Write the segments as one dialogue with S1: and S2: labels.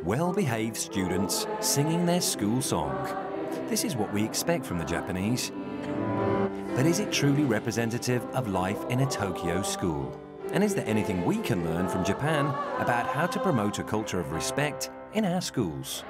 S1: Well-behaved students singing their school song. This is what we expect from the Japanese. But is it truly representative of life in a Tokyo school? And is there anything we can learn from Japan about how to promote a culture of respect in our schools?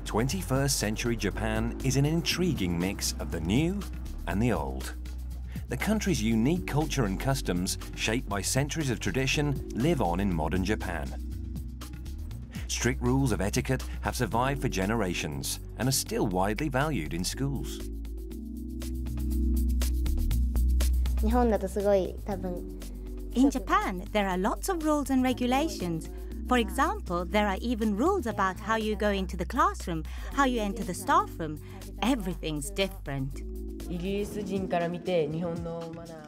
S1: '21st century Japan is an intriguing mix of the new and the old. The country's unique culture and customs, shaped by centuries of tradition, live on in modern Japan. Strict rules of etiquette have survived for generations and are still widely valued in schools.
S2: In Japan, there are lots of rules and regulations. For example, there are even rules about how you go into the classroom, how you enter the staff room. Everything's different.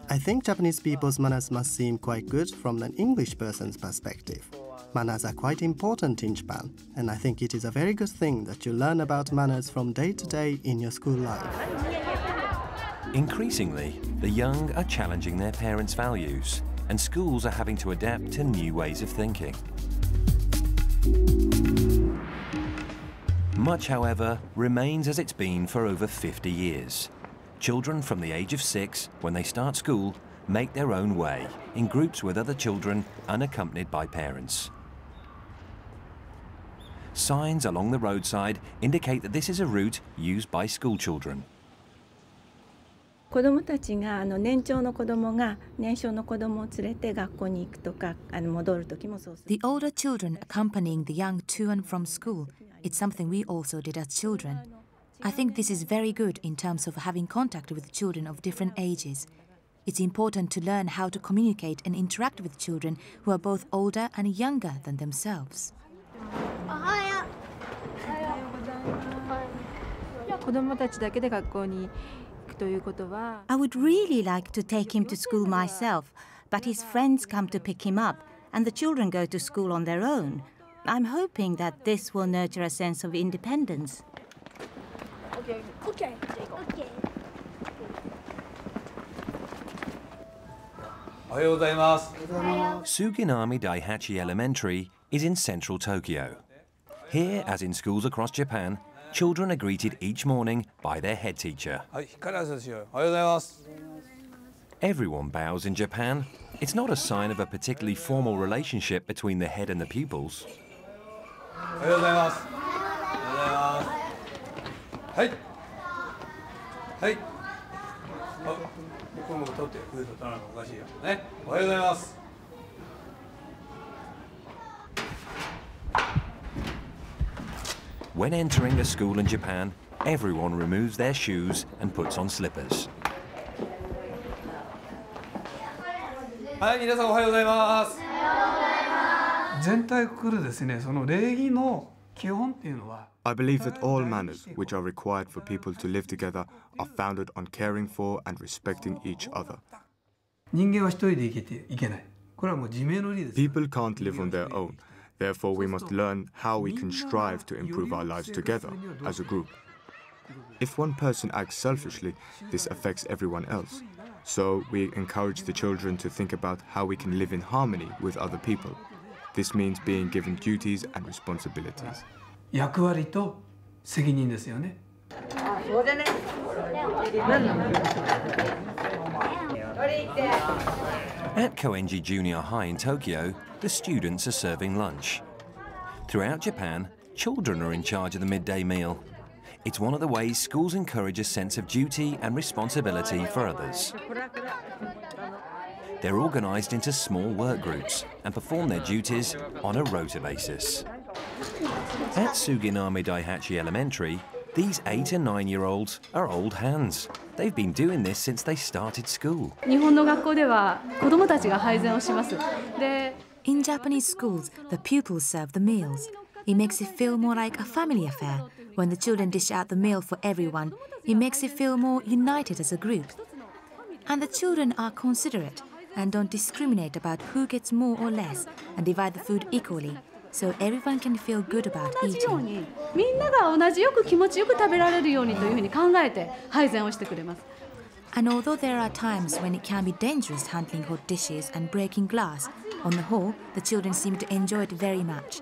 S3: I think Japanese people's manners must seem quite good from an English person's perspective. Manners are quite important in Japan, and I think it is a very good thing that you learn about manners from day to day in your school life.
S1: Increasingly, the young are challenging their parents' values, and schools are having to adapt to new ways of thinking. Much, however, remains as it's been for over 50 years. Children from the age of 6, when they start school, make their own way, in groups with other children, unaccompanied by parents. Signs along the roadside indicate that this is a route used by school children.
S4: The
S5: older children accompanying the young to and from school, it's something we also did as children. I think this is very good in terms of having contact with children of different ages. It's important to learn how to communicate and interact with children who are both older and younger than themselves.
S2: I would really like to take him to school myself, but his friends come to pick him up, and the children go to school on their own. I'm hoping that this will nurture a sense of independence.
S6: Okay.
S1: Suginami Dai-hachi Elementary is in central Tokyo. Here, as in schools across Japan, children are greeted each morning by their head teacher. Everyone bows in Japan. It's not a sign of a particularly formal relationship between the head and the pupils. When entering a school in Japan, everyone removes their shoes and puts on slippers.
S7: I
S8: believe that all manners which are required for people to live together are founded on caring for and respecting each other. People can't live on their own. Therefore, we must learn how we can strive to improve our lives together as a group. If one person acts selfishly, this affects everyone else. So we encourage the children to think about how we can live in harmony with other people. This means being given duties and responsibilities.
S1: At Koenji Junior High in Tokyo, the students are serving lunch. Throughout Japan, children are in charge of the midday meal. It's one of the ways schools encourage a sense of duty and responsibility for others. They're organised into small work groups and perform their duties on a rota basis. At Suginami Dai-hachi Elementary, these 8 and 9-year-olds are old hands. They've been doing this since they started school.
S5: In Japanese schools, the pupils serve the meals. It makes it feel more like a family affair. When the children dish out the meal for everyone, it makes it feel more united as a group. And the children are considerate. and don't discriminate about who gets more or less and divide the food equally so everyone can feel good about eating.
S4: みんなが同じよく気持ちよく食べられるようにというふうに考えて配膳をしてくれます。
S5: And although there are times when it can be dangerous handling hot dishes and breaking glass, on the whole, the children seem to enjoy it very much.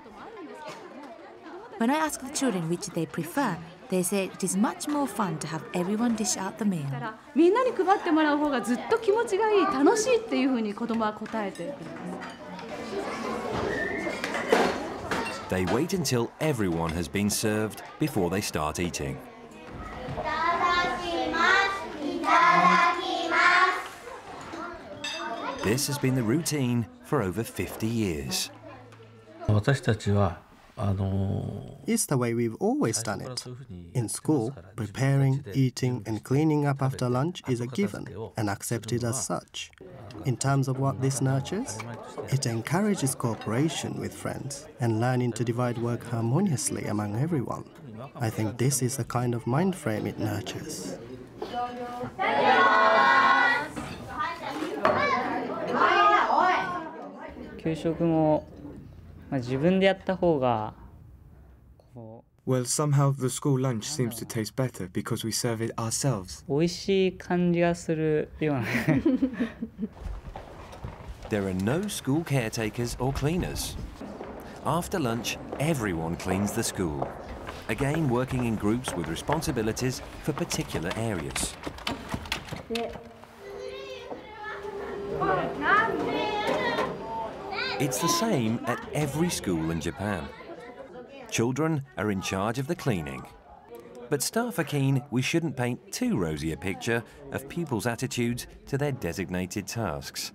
S5: When I ask the children which they prefer, they say it is much more fun to have everyone dish out the meal.
S4: みんなに配ってもらう方がずっと気持ちがいい、楽しいっていうふうに子供は答えてくれます。
S1: They wait until everyone has been served before they start eating. This has been the routine for over 50 years.
S3: 私たちは It's the way we've always done it. In school, preparing, eating and cleaning up after lunch is a given and accepted as such. In terms of what this nurtures, it encourages cooperation with friends and learning to divide work harmoniously among everyone. I think this is the kind of mind frame it nurtures.
S6: 給食も
S8: Well, somehow the school lunch seems to taste better because we serve it ourselves.
S6: 美味しい感じがするような
S1: There are no school caretakers or cleaners. After lunch, everyone cleans the school, again working in groups with responsibilities for particular areas. It's the same at every school in Japan. Children are in charge of the cleaning. But staff are keen we shouldn't paint too rosy a picture of pupils' attitudes to their designated tasks.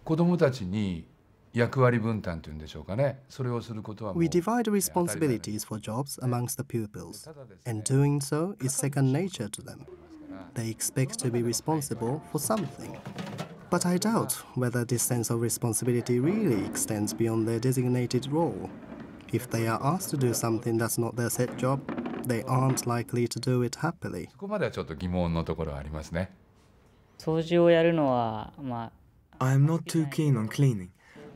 S7: 子供たちに役割分担というんでしょうかね。それをすることはもう
S3: We divide responsibilities for jobs amongst the pupils, and doing so is second nature to them. They expect to be responsible for something. But I doubt whether this sense of responsibility really extends beyond their designated role. If they are asked to do something that's not their set job, they aren't likely to do it happily.
S7: そこまではちょっと疑問のところはありますね。
S6: 掃除をやるのはまあ
S8: I am not too keen on cleaning,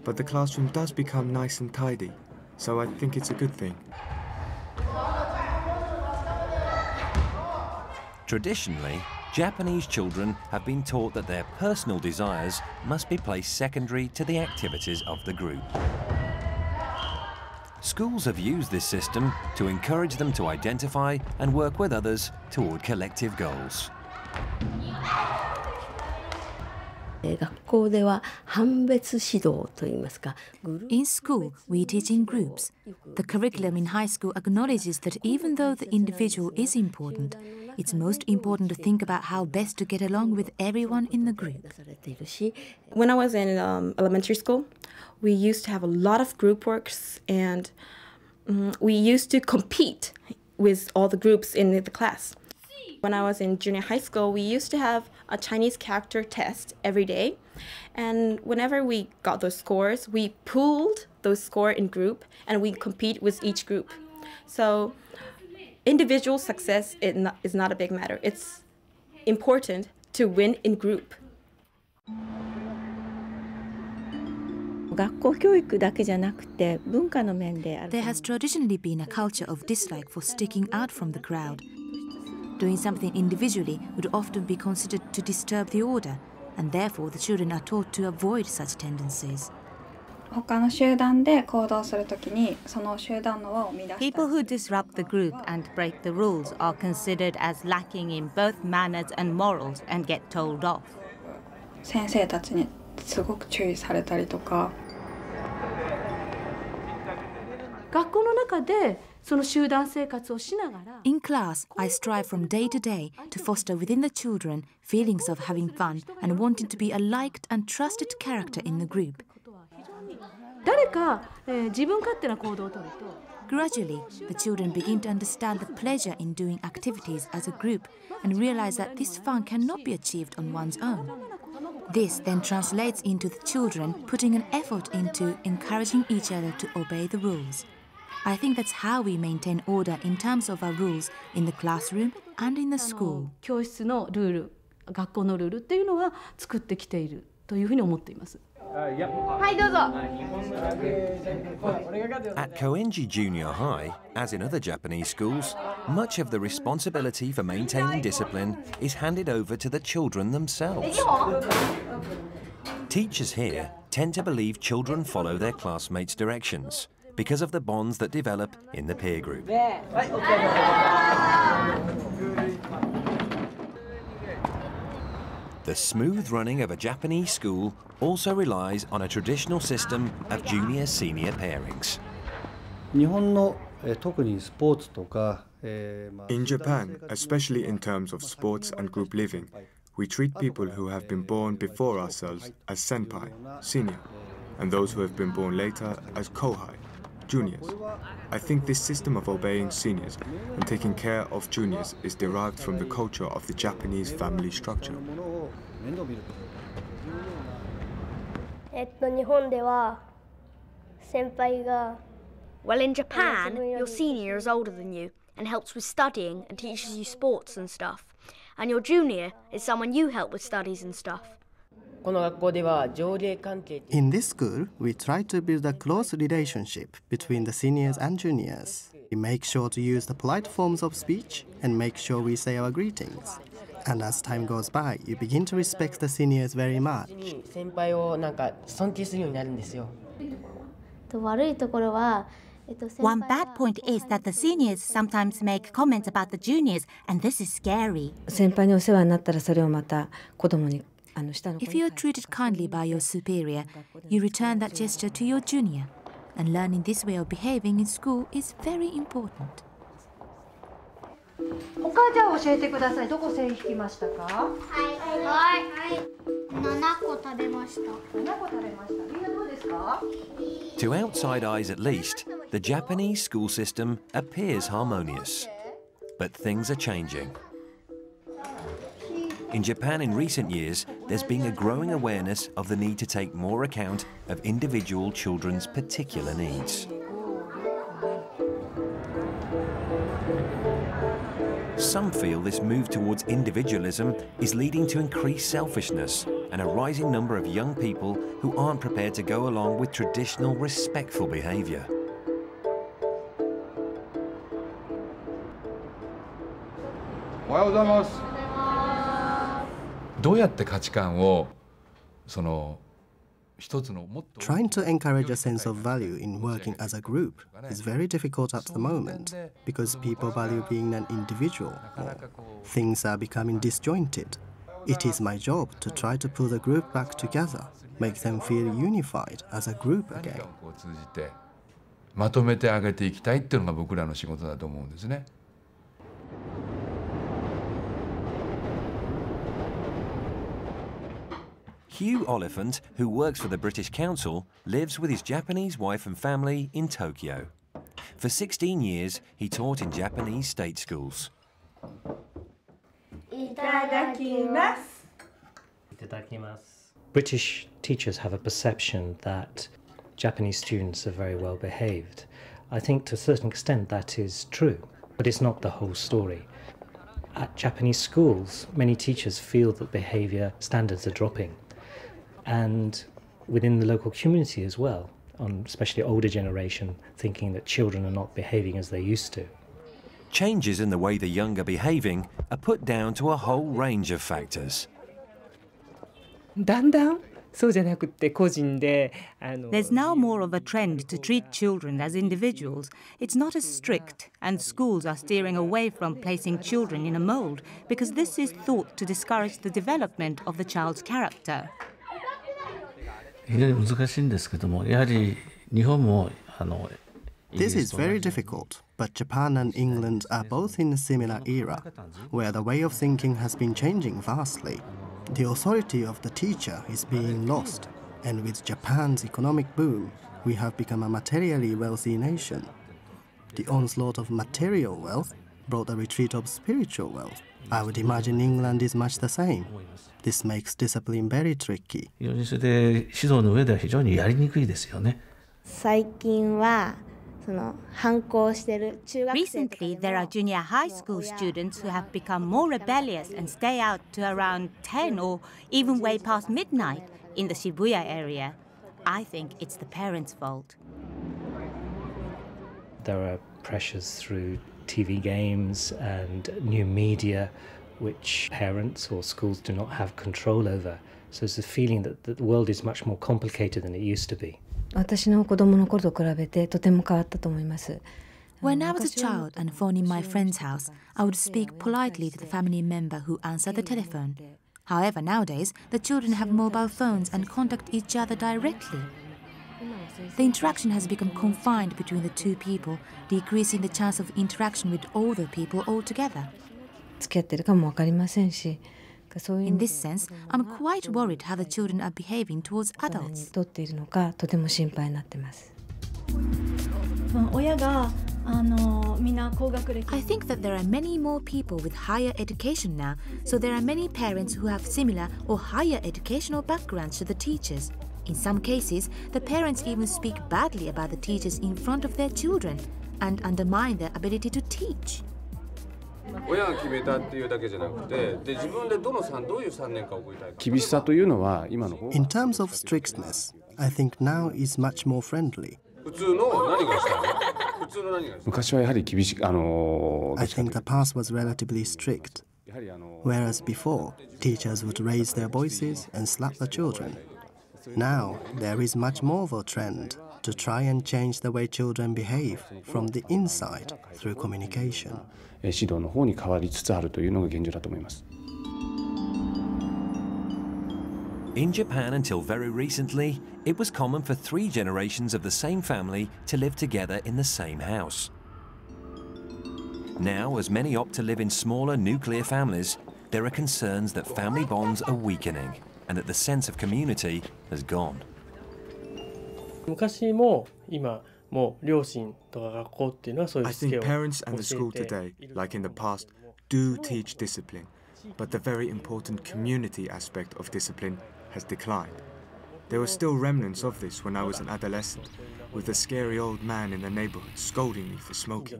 S8: but the classroom does become nice and tidy, so I think it's a good thing.
S1: Traditionally, Japanese children have been taught that their personal desires must be placed secondary to the activities of the group. Schools have used this system to encourage them to identify and work with others toward collective goals.
S9: 学校では班別指導といいますか
S5: In school, we teach in groups. The curriculum in high school acknowledges that even though the individual is important, it's most important to think about how best to get along with everyone in the group.
S10: When I was in elementary school, we used to have a lot of group works, and we used to compete with all the groups in the class. When I was in junior high school, we used to have a Chinese character test every day. And whenever we got those scores, we pooled those scores in group and we compete with each group. So individual success is not a big matter. It's important to win in group.
S4: 学校教育だけじゃなくて文化の面で
S5: There has traditionally been a culture of dislike for sticking out from the crowd. Doing something individually would often be considered to disturb the order, and therefore the children are taught to avoid such tendencies.
S11: 他の集団で行動するときにその集団の輪を乱したり
S2: People who disrupt the group and break the rules are considered as lacking in both manners and morals and get told off.
S11: 先生たちにすごく注意されたりとか
S4: 学校の中でその集団生活をしながら
S5: In class, I strive from day to day to foster within the children feelings of having fun and wanting to be a liked and trusted character in the group.
S4: 誰か、自分勝手な行動をとると
S5: Gradually, the children begin to understand the pleasure in doing activities as a group and realize that this fun cannot be achieved on one's own. This then translates into the children putting an effort into encouraging each other to obey the rules. I think that's how we maintain order in terms of our rules in the classroom and in the school.
S4: 教室のルール、学校のルールっていうのは作ってきているというふうに思っています。はいどうぞ。
S1: At Koenji Junior High, as in other Japanese schools, much of the responsibility for maintaining discipline is handed over to the children themselves. Teachers here tend to believe children follow their classmates' directions because of the bonds that develop in the peer group. The smooth running of a Japanese school also relies on a traditional system of junior-senior pairings.
S8: In Japan, especially in terms of sports and group living, we treat people who have been born before ourselves as senpai, senior, and those who have been born later as kohai, juniors. I think this system of obeying seniors and taking care of juniors is derived from the culture of the Japanese family structure.
S12: Well, in Japan, your senior is older than you and helps with studying and teaches you sports and stuff. And your junior is someone you help with studies and stuff.
S3: In this school, we try to build a close relationship between the seniors and juniors. We make sure to use the polite forms of speech and make sure we say our greetings. And as time goes by, you begin to respect the seniors very much.
S2: One bad point is that the seniors sometimes make comments about the juniors, and this is scary.
S5: If you are treated kindly by your superior, you return that gesture to your junior. And learning this way of behaving in school is very important.
S4: 他じゃあ教えてください。どこ線引きましたか？はい。7個食べました。7個食べました。みんなどうですか？
S1: To outside eyes at least, the Japanese school system appears harmonious. But things are changing. In Japan in recent years, there's been a growing awareness of the need to take more account of individual children's particular needs. Some feel this move towards individualism is leading to increased selfishness and a rising number of young people who aren't prepared to go along with traditional respectful behavior.
S3: Trying to encourage a sense of value in working as a group is very difficult at the moment because people value being an individual more. Things are becoming disjointed. It is my job to try to pull the group back together, make them feel unified as a group again.
S1: Hugh Oliphant, who works for the British Council, lives with his Japanese wife and family in Tokyo. For 16 years, he taught in Japanese state schools.
S13: British teachers have a perception that Japanese students are very well behaved. I think to a certain extent that is true, but it's not the whole story. At Japanese schools, many teachers feel that behavior standards are dropping. And within the local community as well, especially older generation, thinking that children are not behaving as they used to.
S1: Changes in the way the young are behaving are put down to a whole range of factors.
S2: There's now more of a trend to treat children as individuals. It's not as strict, and schools are steering away from placing children in a mold because this is thought to discourage the development of the child's character.
S3: This is very difficult, but Japan and England are both in a similar era, where the way of thinking has been changing vastly. The authority of the teacher is being lost, and with Japan's economic boom, we have become a materially wealthy nation. The onslaught of material wealth brought a retreat of spiritual wealth. I would imagine England is much the same. This makes discipline very tricky.
S2: Recently, there are junior high school students who have become more rebellious and stay out to around 10 or even way past midnight. In the Shibuya area, I think it's the parents' fault.
S13: There are pressures through TV games and new media which parents or schools do not have control over. So there's a feeling that the world is much more complicated than it used to be.
S9: 私の子供の頃と比べてとても変わったと思います。
S5: When I was a child and phoning my friend's house, I would speak politely to the family member who answered the telephone. However, nowadays, the children have mobile phones and contact each other directly. The interaction has become confined between the two people, decreasing the chance of interaction with older people altogether. In this sense, I'm quite worried how the children are behaving towards adults. I think that there are many more people with higher education now, so there are many parents who have similar or higher educational backgrounds to the teachers. In some cases, the parents even speak badly about the teachers in front of their children and undermine their ability to teach.
S3: In terms of strictness, I think now is much more friendly. I think the past was relatively strict, whereas before, teachers would raise their voices and slap the children. Now, there is much more of a trend to try and change the way children behave from the inside through communication.
S1: In Japan until very recently, it was common for 3 generations of the same family to live together in the same house. Now, as many opt to live in smaller nuclear families, there are concerns that family bonds are weakening and that the sense of community has gone.
S8: I think parents and the school today, like in the past, do teach discipline, but the very important community aspect of discipline has declined. There were still remnants of this when I was an adolescent, with a scary old man in the neighborhood scolding me for smoking.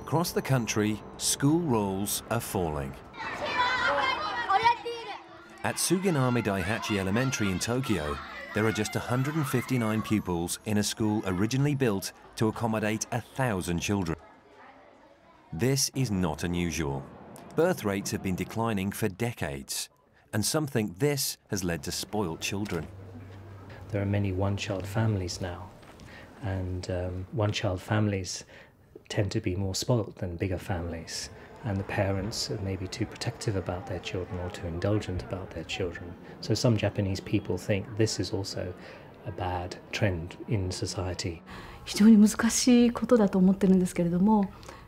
S1: Across the country, school rolls are falling. At Suginami Dai-hachi Elementary in Tokyo, there are just 159 pupils in a school originally built to accommodate 1,000 children. This is not unusual. Birth rates have been declining for decades, and some think this has led to spoilt children.
S13: There are many one-child families now, and one-child families tend to be more spoilt than bigger families, and the parents are maybe too protective about their children or too indulgent about their children. So some Japanese people think this is also a bad trend in society.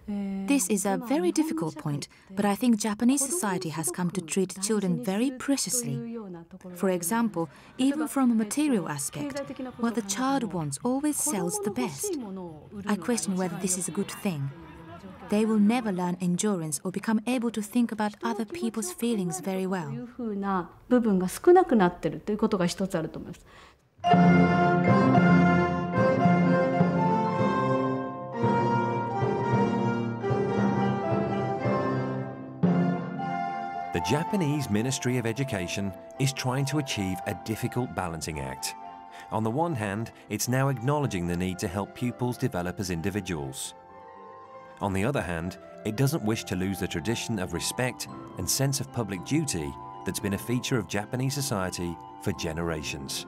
S5: This is a very difficult point, but I think Japanese society has come to treat children very preciously. For example, even from a material aspect, what the child wants always sells the best. I question whether this is a good thing. They will never learn endurance or become able to think about other people's feelings very well.
S1: The Japanese Ministry of Education is trying to achieve a difficult balancing act. On the one hand, it's now acknowledging the need to help pupils develop as individuals. On the other hand, it doesn't wish to lose the tradition of respect and sense of public duty that's been a feature of Japanese society for generations.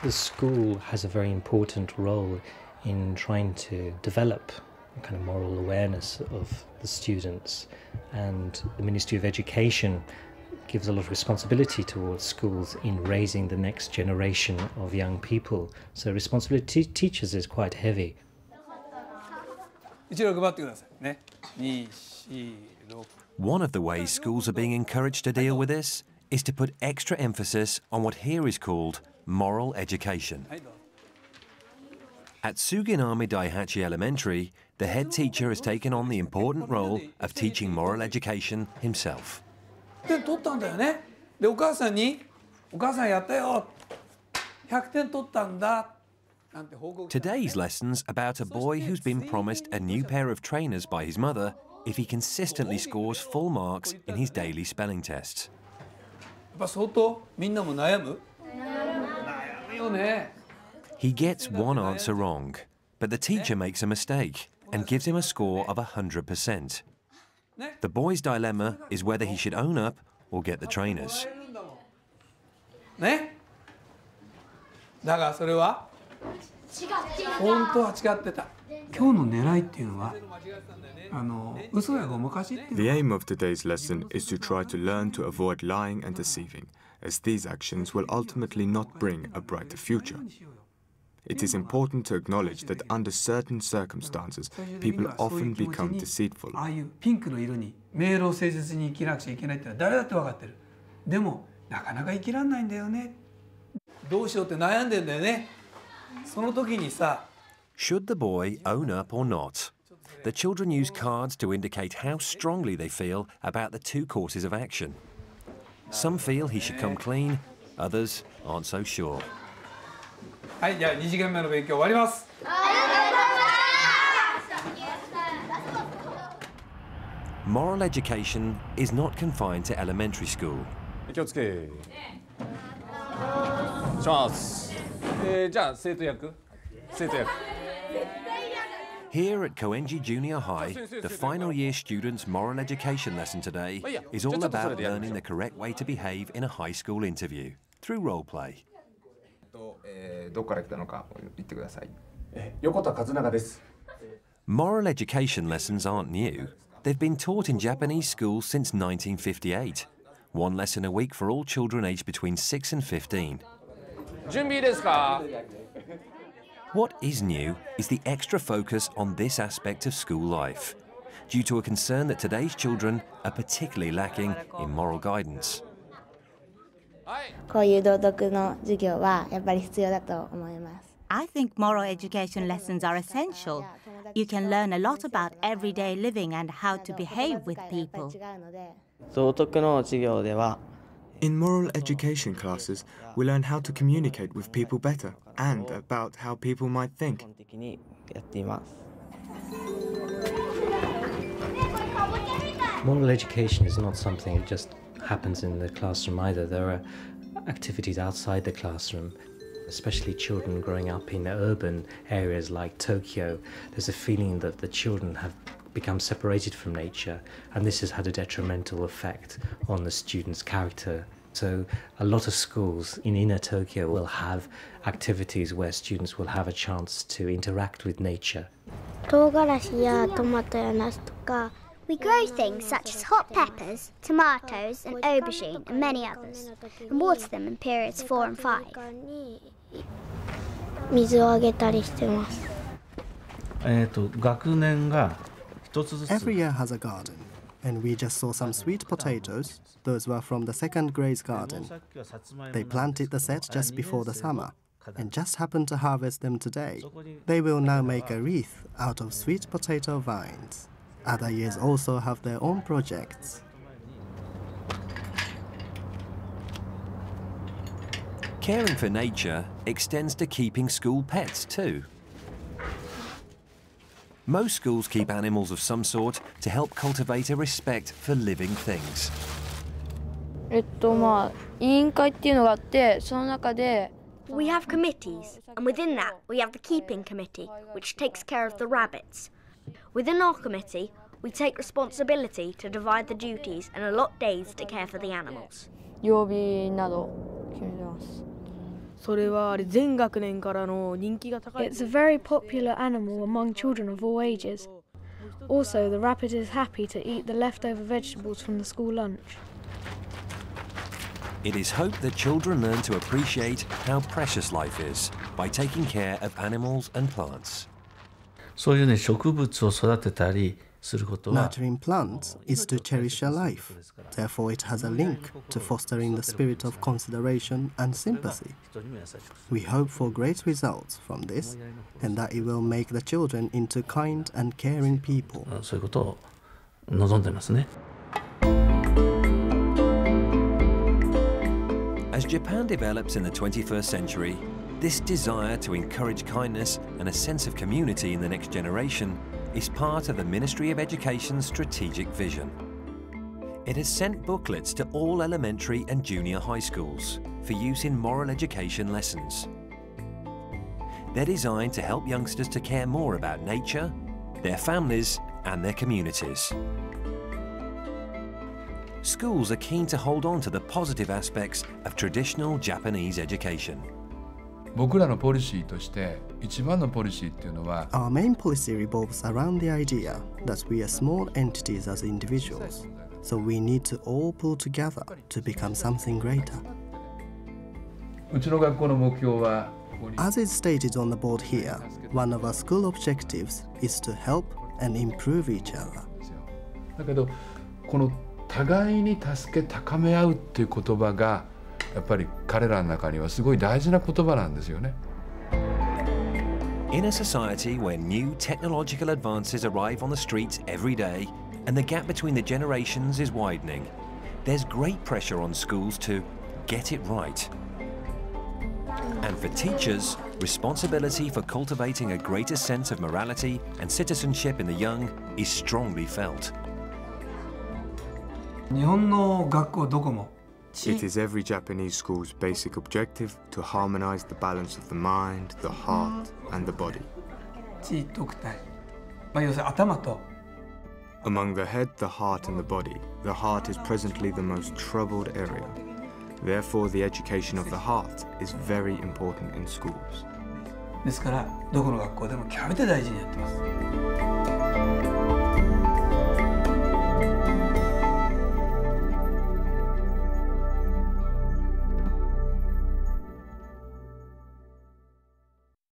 S13: The school has a very important role in trying to develop a kind of moral awareness of the students, and the Ministry of Education gives a lot of responsibility towards schools in raising the next generation of young people. So responsibility to teachers is quite heavy.
S1: One of the ways schools are being encouraged to deal with this is to put extra emphasis on what here is called moral education. At Suginami Dai-hachi Elementary, the head teacher has taken on the important role of teaching moral education himself. Today's lesson's about a boy who's been promised a new pair of trainers by his mother if he consistently scores full marks in his daily spelling tests. He gets one answer wrong, but the teacher makes a mistake and gives him a score of 100%. The boy's dilemma is whether he should own up or get the trainers.
S8: The aim of today's lesson is to try to learn to avoid lying and deceiving, as these actions will ultimately not bring a brighter future. It is important to acknowledge that under certain circumstances, people often become deceitful.
S1: Should the boy own up or not? The children use cards to indicate how strongly they feel about the two courses of action. Some feel he should come clean, others aren't so sure. Moral education is not confined to elementary school. Here at Koenji Junior High, the final year students' moral education lesson today is all about learning the correct way to behave in a high school interview through role play. Moral education lessons aren't new. They've been taught in Japanese schools since 1958. One lesson a week for all children aged between 6 and 15. What is new is the extra focus on this aspect of school life, due to a concern that today's children are particularly lacking in moral guidance.
S2: I think moral education lessons are essential. You can learn a lot about everyday living and how to behave with people.
S8: In moral education classes, we learn how to communicate with people better and about how people might think.
S13: Moral education is not something that just happens in the classroom either. There are activities outside the classroom, especially children growing up in urban areas like Tokyo. There's a feeling that the children have become separated from nature, and this has had a detrimental effect on the students' character. So a lot of schools in inner Tokyo will have activities where students will have a chance to interact with nature.
S14: We grow things such as hot peppers, tomatoes and aubergine and many others, and water them in periods 4 and 5.
S3: Every year has a garden, and we just saw some sweet potatoes. Those were from the second grade's garden. They planted the set just before the summer, and just happened to harvest them today. They will now make a wreath out of sweet potato vines. Other years also have their own projects.
S1: Caring for nature extends to keeping school pets too. Most schools keep animals of some sort to help cultivate a respect for living things.
S12: We have committees, and within that we have the keeping committee, which takes care of the rabbits. Within our committee, we take responsibility to divide the duties and allot days to care for the animals.
S15: It's a very popular animal among children of all ages. Also, the rabbit is happy to eat the leftover vegetables from the school lunch.
S1: It is hoped that children learn to appreciate how precious life is by taking care of animals and plants.
S3: Nurturing plants is to cherish a life. Therefore, it has a link to fostering the spirit of consideration and sympathy. We hope for great results from this, and that it will make the children into kind and caring people.
S1: As Japan develops in the 21st century, This desire to encourage kindness and a sense of community in the next generation is part of the Ministry of Education's strategic vision. It has sent booklets to all elementary and junior high schools for use in moral education lessons. They're designed to help youngsters to care more about nature, their families, and their communities. Schools are keen to hold on to the positive aspects of traditional Japanese education.
S7: 僕らのポリシーとして一番のポリシーっていうのは
S3: Our main policy revolves around the idea that we are small entities as individuals, so we need to all pull together to become something greater.
S7: うちの学校の目標は
S3: As is stated on the board here, one of our school objectives is to help and improve each other.
S7: だけどこの互いに助け高め合うっていう言葉がやっぱり彼らの中にはすごい大事な言葉なんですよね。
S1: In a society where new technological advances arrive on the streets every day and the gap between the generations is widening, there's great pressure on schools to get it right. And for teachers, responsibility for cultivating a greater sense of morality and citizenship in the young is strongly felt.
S16: 日本の学校どこも
S8: It is every Japanese school's basic objective to harmonize the balance of the mind, the heart, and the body.
S16: 地徳体、要するに頭と
S8: Among the head, the heart, and the body, the heart is presently the most troubled area. Therefore, the education of the heart is very important in schools.
S16: ですからどこの学校でも極めて大事にやってます。